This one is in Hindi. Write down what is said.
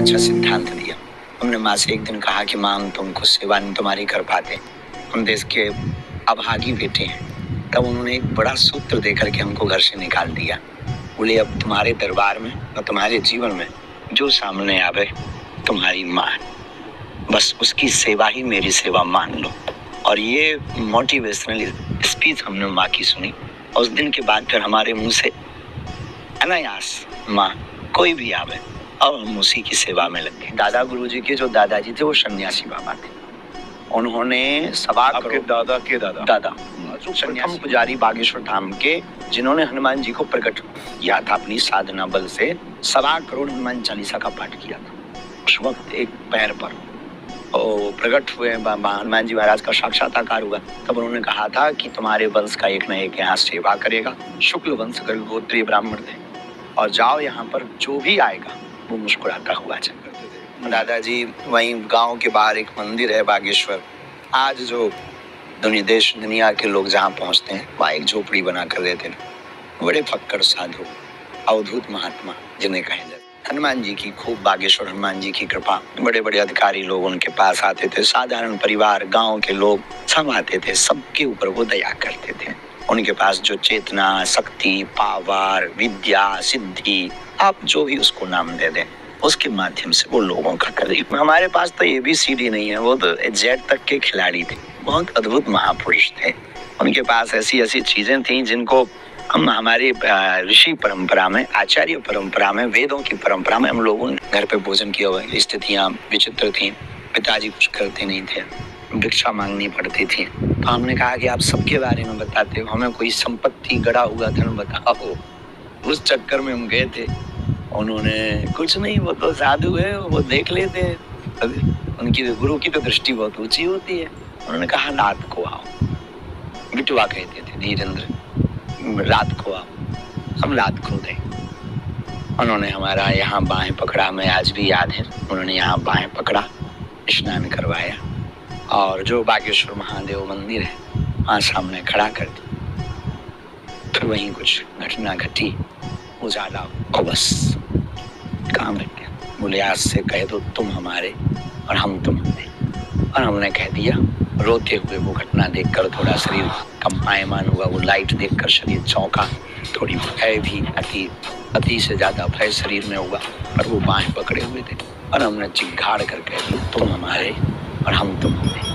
अच्छा सिद्धांत दिया। हमने माँ से एक दिन कहा कि माँ, हम तुमको सेवा नहीं तुम्हारी कर पाते, हम देश के अभागी बेटे हैं। तब उन्होंने एक बड़ा सूत्र देकर के हमको घर से निकाल दिया। बोले अब तुम्हारे दरबार में और तुम्हारे जीवन में जो सामने आवे तुम्हारी माँ, बस उसकी सेवा ही मेरी सेवा मान लो। और ये मोटिवेशनल स्पीच हमने माँ की सुनी। और उस दिन के बाद फिर हमारे मुंह से अनायास माँ कोई भी आवे और हम उसी की सेवा में लग गए। दादा गुरुजी के जो दादाजी थे वो सन्यासी बाबा थे। उन्होंने सवा करोड़ दादा प्रथम पुजारी बागेश्वर धाम के, जिन्होंने हनुमान जी को प्रकट किया था अपनी साधना बल से, 1.25 करोड़ हनुमान चालीसा का पाठ किया था। उस वक्त एक पैर पर प्रकट हुए हनुमान जी महाराज का साक्षात्कार हुआ। तब उन्होंने कहा था कि तुम्हारे वंश का एक न एक यहाँ सेवा करेगा। शुक्ल वंश कर गोत्रीय ब्राह्मण थे, और जाओ यहाँ पर जो भी आएगा वो मुस्कुराता हुआ चल। दादाजी वहीं गांव के बाहर एक मंदिर है बागेश्वर। आज जो देश दुनिया के लोग जहाँ पहुँचते हैं वहाँ एक झोपड़ी बना कर रहते हैं। बड़े फक्कड़ साधु, अवधूत महात्मा जिन्हें कहे जाते। हनुमान जी की खूब, बागेश्वर हनुमान जी की कृपा। बड़े बड़े अधिकारी लोग उनके पास आते थे, साधारण परिवार, गांव के लोग सब आते थे। सबके ऊपर वो दया करते थे। उनके पास जो चेतना, शक्ति, पावर, विद्या, सिद्धि, आप जो भी उसको नाम दे दें, उसके माध्यम से वो लोगों का करे। हमारे पास तो ABCD नहीं है, वो तो Z तक के खिलाड़ी थे। बहुत अद्भुत महापुरुष थे। उनके पास ऐसी ऐसी चीजें थी जिनको हम हमारी ऋषि परंपरा में, आचार्य परंपरा में, वेदों की परंपरा में हम लोगों ने घर पे भोजन किया हुआ। स्थितियां विचित्र थी। पिताजी कुछ करते नहीं थे, भिक्षा मांगनी पड़ती थी। तो हमने कहा कि आप सबके बारे में बताते हो, हमें कोई संपत्ति गड़ा हुआ धन बताओ। उस चक्कर में हम गए थे। उन्होंने कुछ नहीं, वो तो साधु है, वो देख लेते हैं। उनकी गुरु की तो दृष्टि बहुत ऊंची होती है। उन्होंने कहा रात को आओ। बिटवा कहते थे, धीरेन्द्र रात को आओ। हम रात को गए। उन्होंने हमारा यहाँ बाहें पकड़ा, मैं आज भी याद है। उन्होंने यहाँ बाहें पकड़ा, स्नान करवाया, और जो बागेश्वर महादेव मंदिर है वहाँ सामने खड़ा कर दिया। फिर वहीं कुछ घटना घटी, उजाला और बस काम लग गया। बोले आज से कह दो तुम हमारे और हम तुम्हारे। और हमने कह दिया। रोते हुए वो घटना देखकर थोड़ा शरीर कंपायमान हुआ। वो लाइट देखकर शरीर चौंका। थोड़ी भय भी, अति से ज्यादा भय शरीर में हुआ। पर वो बाहें पकड़े हुए थे और हमने चिघाड़ कर कह दिया तुम हमारे और हम तुम्हारे।